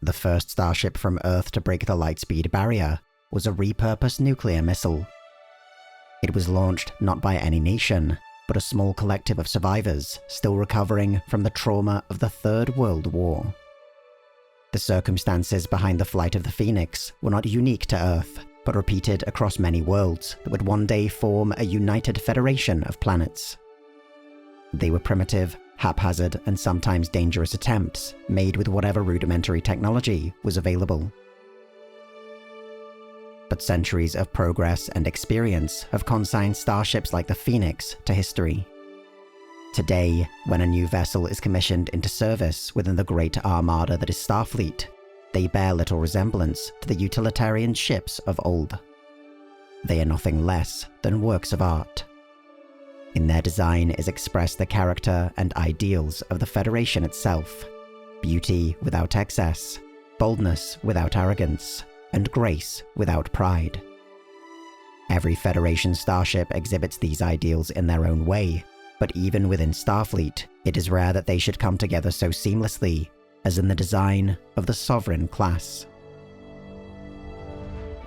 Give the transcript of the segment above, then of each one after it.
The first starship from Earth to break the light-speed barrier was a repurposed nuclear missile. It was launched not by any nation, but a small collective of survivors still recovering from the trauma of the Third World War. The circumstances behind the flight of the Phoenix were not unique to Earth, but repeated across many worlds that would one day form a united federation of planets. They were primitive, haphazard, and sometimes dangerous attempts made with whatever rudimentary technology was available. But centuries of progress and experience have consigned starships like the Phoenix to history. Today, when a new vessel is commissioned into service within the great armada that is Starfleet, they bear little resemblance to the utilitarian ships of old. They are nothing less than works of art. In their design is expressed the character and ideals of the Federation itself: beauty without excess, boldness without arrogance, and grace without pride. Every Federation starship exhibits these ideals in their own way, but even within Starfleet, it is rare that they should come together so seamlessly as in the design of the Sovereign class.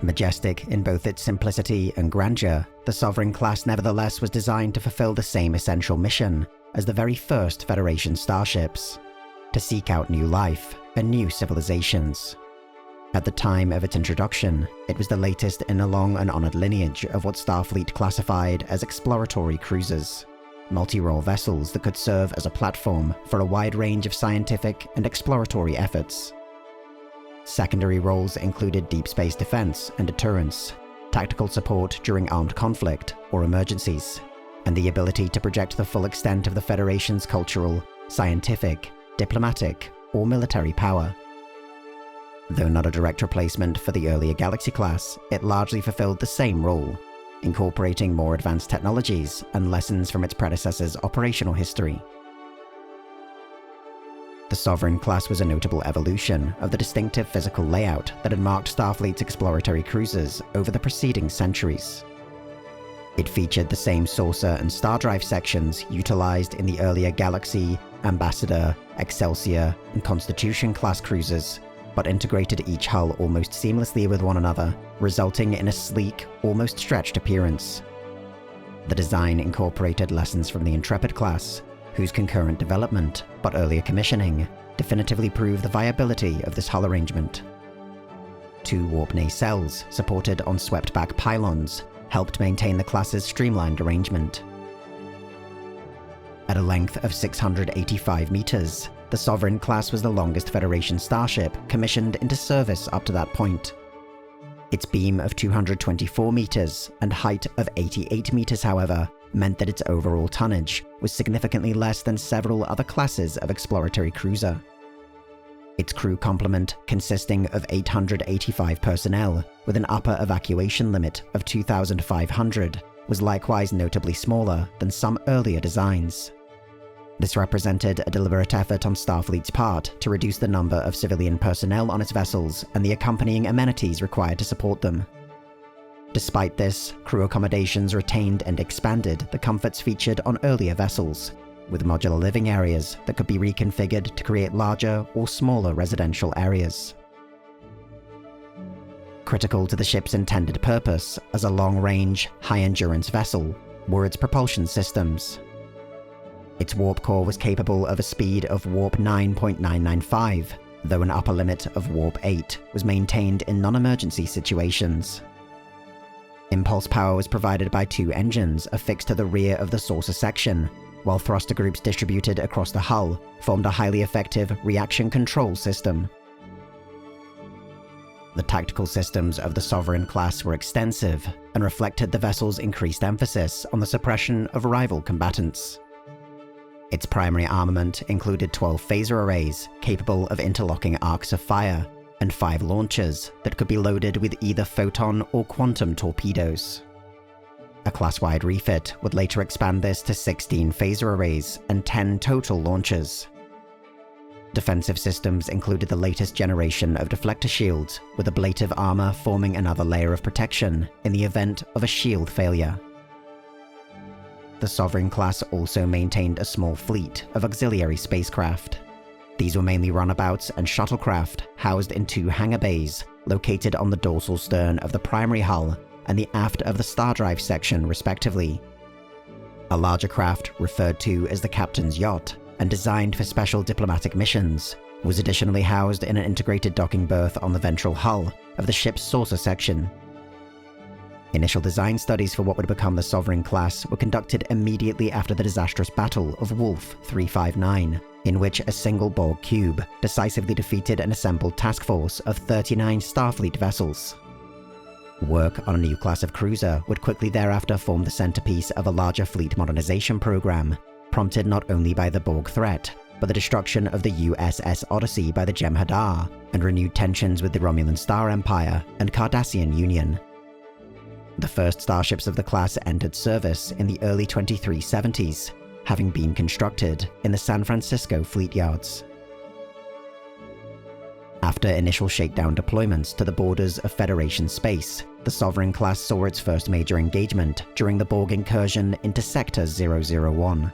Majestic in both its simplicity and grandeur, the Sovereign class nevertheless was designed to fulfill the same essential mission as the very first Federation starships: to seek out new life and new civilizations. At the time of its introduction, it was the latest in a long and honored lineage of what Starfleet classified as exploratory cruisers, multi-role vessels that could serve as a platform for a wide range of scientific and exploratory efforts. Secondary roles included deep space defense and deterrence, tactical support during armed conflict or emergencies, and the ability to project the full extent of the Federation's cultural, scientific, diplomatic, or military power. Though not a direct replacement for the earlier Galaxy class, it largely fulfilled the same role, incorporating more advanced technologies and lessons from its predecessor's operational history. The Sovereign class was a notable evolution of the distinctive physical layout that had marked Starfleet's exploratory cruisers over the preceding centuries. It featured the same saucer and star drive sections utilized in the earlier Galaxy, Ambassador, Excelsior, and Constitution class cruisers, but integrated each hull almost seamlessly with one another, resulting in a sleek, almost stretched appearance. The design incorporated lessons from the Intrepid class, whose concurrent development, but earlier commissioning, definitively proved the viability of this hull arrangement. 2 warp nacelles, supported on swept-back pylons, helped maintain the class's streamlined arrangement. At a length of 685 meters, the Sovereign class was the longest Federation starship commissioned into service up to that point. Its beam of 224 meters and height of 88 meters, however, meant that its overall tonnage was significantly less than several other classes of exploratory cruiser. Its crew complement, consisting of 885 personnel with an upper evacuation limit of 2,500, was likewise notably smaller than some earlier designs. This represented a deliberate effort on Starfleet's part to reduce the number of civilian personnel on its vessels and the accompanying amenities required to support them. Despite this, crew accommodations retained and expanded the comforts featured on earlier vessels, with modular living areas that could be reconfigured to create larger or smaller residential areas. Critical to the ship's intended purpose as a long-range, high-endurance vessel were its propulsion systems. Its warp core was capable of a speed of warp 9.995, though an upper limit of warp 8 was maintained in non-emergency situations. Impulse power was provided by 2 engines affixed to the rear of the saucer section, while thruster groups distributed across the hull formed a highly effective reaction control system. The tactical systems of the Sovereign class were extensive and reflected the vessel's increased emphasis on the suppression of rival combatants. Its primary armament included 12 phaser arrays capable of interlocking arcs of fire, and 5 launchers that could be loaded with either photon or quantum torpedoes. A class-wide refit would later expand this to 16 phaser arrays and 10 total launchers. Defensive systems included the latest generation of deflector shields, with ablative armor forming another layer of protection in the event of a shield failure. The Sovereign class also maintained a small fleet of auxiliary spacecraft. These were mainly runabouts and shuttlecraft housed in 2 hangar bays, located on the dorsal stern of the primary hull and the aft of the star drive section, respectively. A larger craft, referred to as the captain's yacht, and designed for special diplomatic missions, was additionally housed in an integrated docking berth on the ventral hull of the ship's saucer section. Initial design studies for what would become the Sovereign class were conducted immediately after the disastrous Battle of Wolf 359, in which a single Borg cube decisively defeated an assembled task force of 39 Starfleet vessels. Work on a new class of cruiser would quickly thereafter form the centerpiece of a larger fleet modernization program, prompted not only by the Borg threat, but the destruction of the USS Odyssey by the Jem'Hadar, and renewed tensions with the Romulan Star Empire and Cardassian Union. The first starships of the class entered service in the early 2370s, having been constructed in the San Francisco fleet yards. After initial shakedown deployments to the borders of Federation space, the Sovereign class saw its first major engagement during the Borg incursion into Sector 001.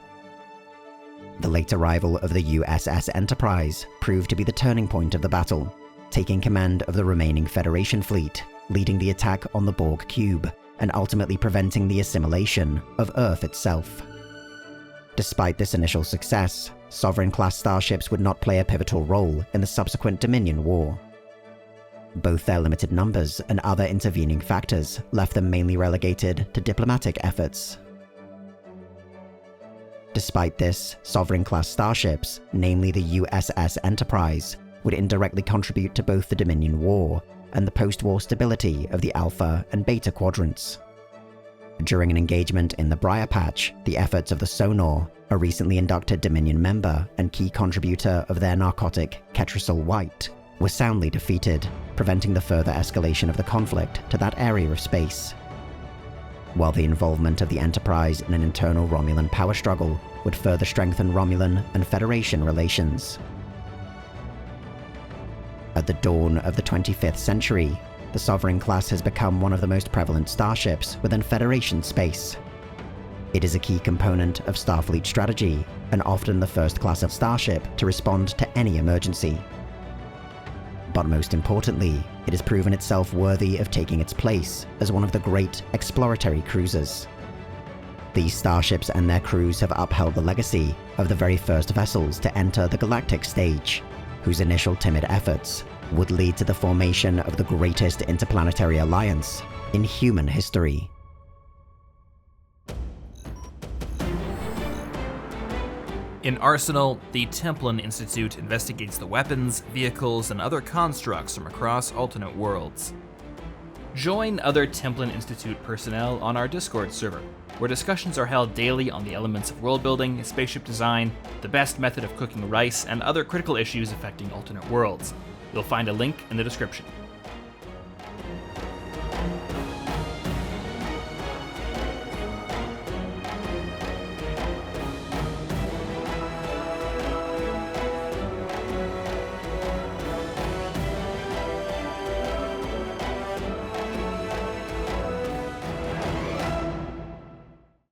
The late arrival of the USS Enterprise proved to be the turning point of the battle, taking command of the remaining Federation fleet, leading the attack on the Borg cube, and ultimately preventing the assimilation of Earth itself. Despite this initial success, Sovereign-class starships would not play a pivotal role in the subsequent Dominion War. Both their limited numbers and other intervening factors left them mainly relegated to diplomatic efforts. Despite this, Sovereign-class starships, namely the USS Enterprise, would indirectly contribute to both the Dominion War and the post-war stability of the Alpha and Beta quadrants. During an engagement in the Briar Patch, the efforts of the Sonor, a recently inducted Dominion member and key contributor of their narcotic Ketracel White, were soundly defeated, preventing the further escalation of the conflict to that area of space. While the involvement of the Enterprise in an internal Romulan power struggle would further strengthen Romulan and Federation relations. At the dawn of the 25th century, the Sovereign class has become one of the most prevalent starships within Federation space. It is a key component of Starfleet strategy, and often the first class of starship to respond to any emergency. But most importantly, it has proven itself worthy of taking its place as one of the great exploratory cruisers. These starships and their crews have upheld the legacy of the very first vessels to enter the galactic stage, whose initial timid efforts would lead to the formation of the greatest interplanetary alliance in human history. In Arsenal, the Templin Institute investigates the weapons, vehicles, and other constructs from across alternate worlds. Join other Templin Institute personnel on our Discord server, where discussions are held daily on the elements of world building, spaceship design, the best method of cooking rice, and other critical issues affecting alternate worlds. You'll find a link in the description.